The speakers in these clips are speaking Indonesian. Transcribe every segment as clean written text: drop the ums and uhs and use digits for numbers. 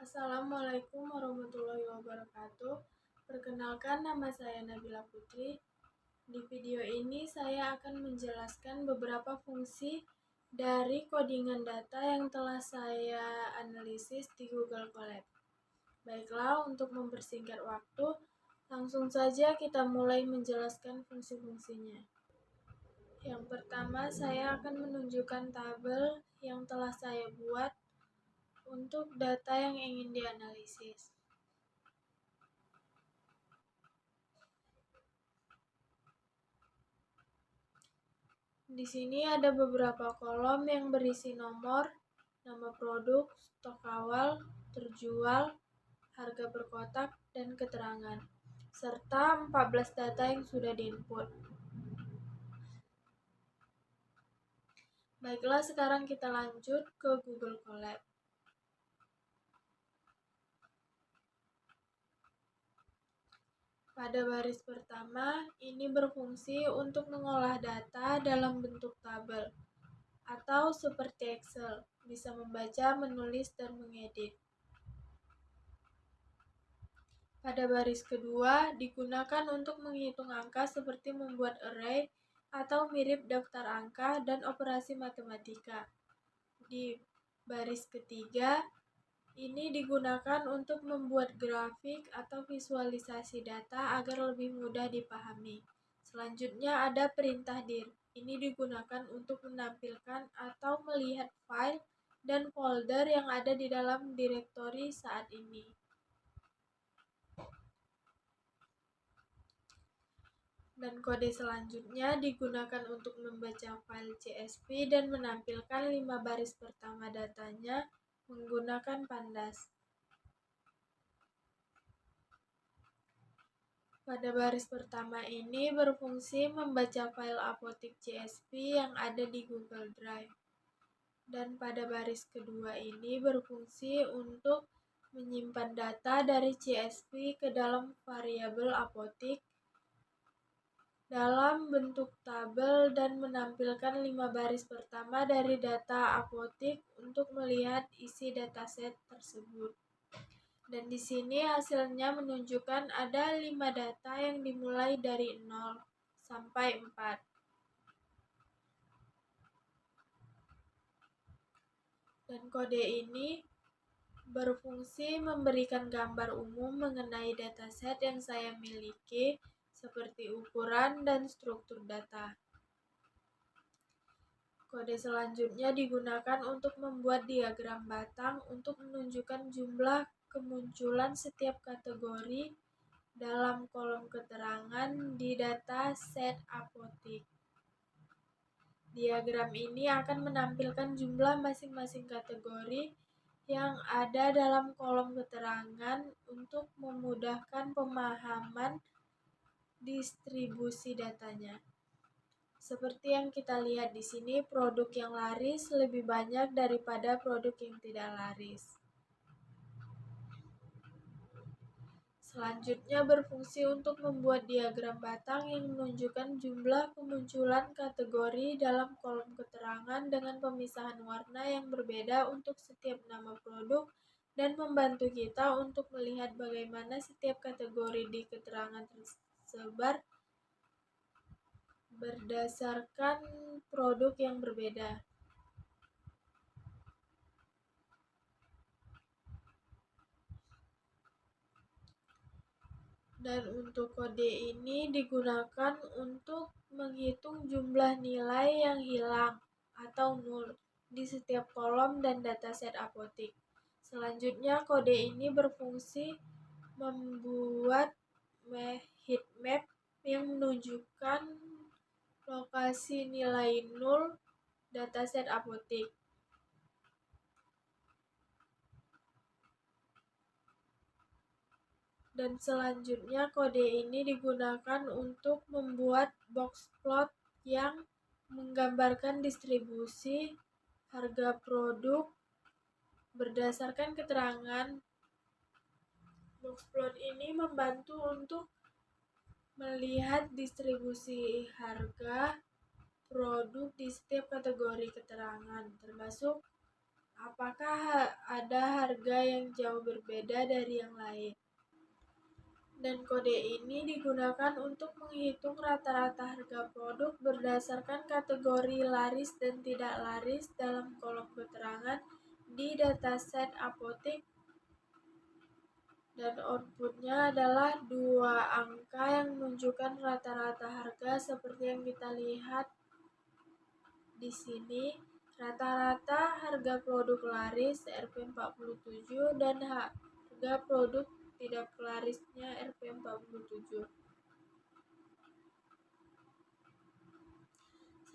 Assalamualaikum warahmatullahi wabarakatuh. Perkenalkan, nama saya Nabila Putri. Di video ini saya akan menjelaskan beberapa fungsi dari codingan data yang telah saya analisis di Google Colab. Baiklah, untuk mempersingkat waktu, langsung saja kita mulai menjelaskan fungsi-fungsinya. Yang pertama, saya akan menunjukkan tabel yang telah saya buat untuk data yang ingin dianalisis. Di sini ada beberapa kolom yang berisi nomor, nama produk, stok awal, terjual, harga per kotak, dan keterangan, serta 14 data yang sudah diinput. Baiklah, sekarang kita lanjut ke Google Colab. Pada baris pertama, ini berfungsi untuk mengolah data dalam bentuk tabel, atau seperti Excel, bisa membaca, menulis, dan mengedit. Pada baris kedua, digunakan untuk menghitung angka seperti membuat array atau mirip daftar angka dan operasi matematika. Di baris ketiga, ini digunakan untuk membuat grafik atau visualisasi data agar lebih mudah dipahami. Selanjutnya ada perintah dir. Ini digunakan untuk menampilkan atau melihat file dan folder yang ada di dalam direktori saat ini. Dan kode selanjutnya digunakan untuk membaca file CSV dan menampilkan 5 baris pertama datanya menggunakan pandas. Pada baris pertama ini berfungsi membaca file apotik CSV yang ada di Google Drive. Dan pada baris kedua ini berfungsi untuk menyimpan data dari CSV ke dalam variabel apotik dalam bentuk tabel dan menampilkan 5 baris pertama dari data apotik untuk melihat isi dataset tersebut. Dan di sini hasilnya menunjukkan ada 5 data yang dimulai dari 0 sampai 4. Dan kode ini berfungsi memberikan gambar umum mengenai dataset yang saya miliki, seperti ukuran dan struktur data. Kode selanjutnya digunakan untuk membuat diagram batang untuk menunjukkan jumlah kemunculan setiap kategori dalam kolom keterangan di data set apotik. Diagram ini akan menampilkan jumlah masing-masing kategori yang ada dalam kolom keterangan untuk memudahkan pemahaman distribusi datanya. Seperti yang kita lihat di sini, produk yang laris lebih banyak daripada produk yang tidak laris. Selanjutnya berfungsi untuk membuat diagram batang yang menunjukkan jumlah kemunculan kategori dalam kolom keterangan dengan pemisahan warna yang berbeda untuk setiap nama produk dan membantu kita untuk melihat bagaimana setiap kategori di keterangan tersebar berdasarkan produk yang berbeda. Dan untuk kode ini digunakan untuk menghitung jumlah nilai yang hilang atau nol di setiap kolom dan dataset apotik. Selanjutnya kode ini berfungsi membuat heatmap yang menunjukkan lokasi nilai nol dataset apotik. Dan selanjutnya kode ini digunakan untuk membuat box plot yang menggambarkan distribusi harga produk berdasarkan keterangan. Box plot ini membantu untuk melihat distribusi harga produk di setiap kategori keterangan, termasuk apakah ada harga yang jauh berbeda dari yang lain. Dan kode ini digunakan untuk menghitung rata-rata harga produk berdasarkan kategori laris dan tidak laris dalam kolom keterangan di dataset apotik, dan outputnya adalah dua angka yang menunjukkan rata-rata harga seperti yang kita lihat di sini. Rata-rata harga produk laris Rp47 dan harga produk tidak larisnya Rp47.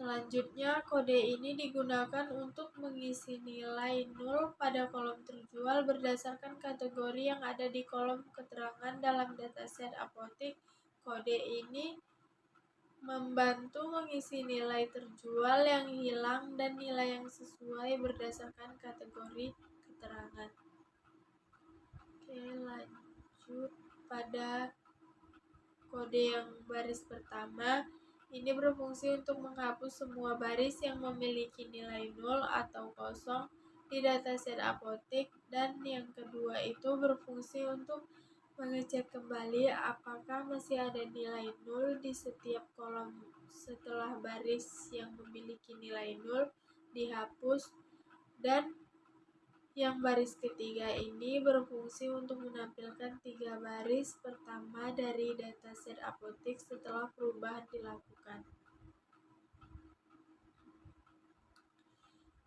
Selanjutnya, kode ini digunakan untuk mengisi nilai 0 pada kolom terjual berdasarkan kategori yang ada di kolom keterangan dalam dataset apotik. Kode ini membantu mengisi nilai terjual yang hilang dan nilai yang sesuai berdasarkan kategori keterangan. Oke, lanjut pada kode yang baris pertama. Ini berfungsi untuk menghapus semua baris yang memiliki nilai 0 atau kosong di dataset apotik, dan yang kedua itu berfungsi untuk mengecek kembali apakah masih ada nilai 0 di setiap kolom setelah baris yang memiliki nilai 0 dihapus, dan yang baris ketiga ini berfungsi untuk menampilkan 3 baris pertama dari dataset apotik setelah perubahan dilakukan.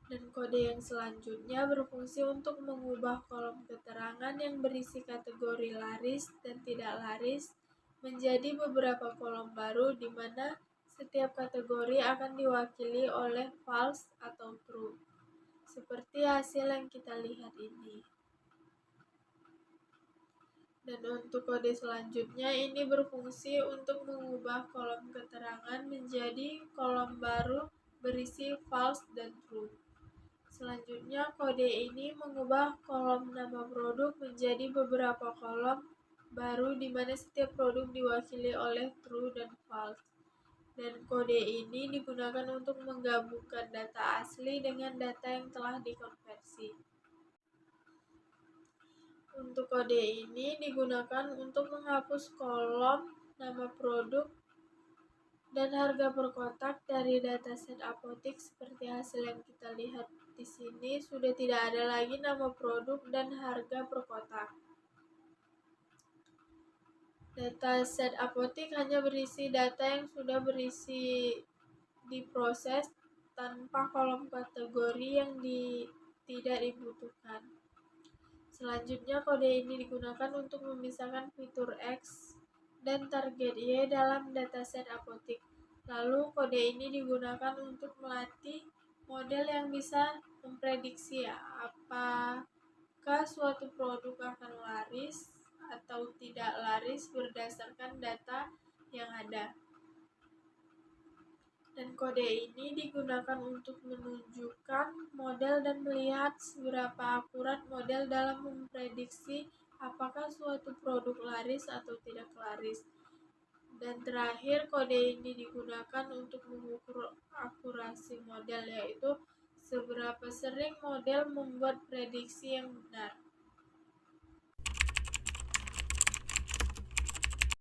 Dan kode yang selanjutnya berfungsi untuk mengubah kolom keterangan yang berisi kategori laris dan tidak laris menjadi beberapa kolom baru di mana setiap kategori akan diwakili oleh false atau true, seperti hasil yang kita lihat ini. Dan untuk kode selanjutnya ini berfungsi untuk mengubah kolom keterangan menjadi kolom baru berisi false dan true. Selanjutnya, kode ini mengubah kolom nama produk menjadi beberapa kolom baru di mana setiap produk diwakili oleh true dan false. Dan kode ini digunakan untuk menggabungkan data asli dengan data yang telah dikonversi. Untuk kode ini digunakan untuk menghapus kolom nama produk dan harga per kotak dari dataset apotik. Seperti hasil yang kita lihat di sini, sudah tidak ada lagi nama produk dan harga per kotak. Dataset apotik hanya berisi data yang sudah berisi diproses tanpa kolom kategori yang tidak dibutuhkan. Selanjutnya, kode ini digunakan untuk memisahkan fitur X dan target Y dalam dataset apotik. Lalu, kode ini digunakan untuk melatih model yang bisa memprediksi apakah suatu produk akan laris atau tidak laris berdasarkan data yang ada. Dan kode ini digunakan untuk menunjukkan model dan melihat seberapa akurat model dalam memprediksi apakah suatu produk laris atau tidak laris. Dan terakhir, kode ini digunakan untuk mengukur akurasi model, yaitu seberapa sering model membuat prediksi yang benar.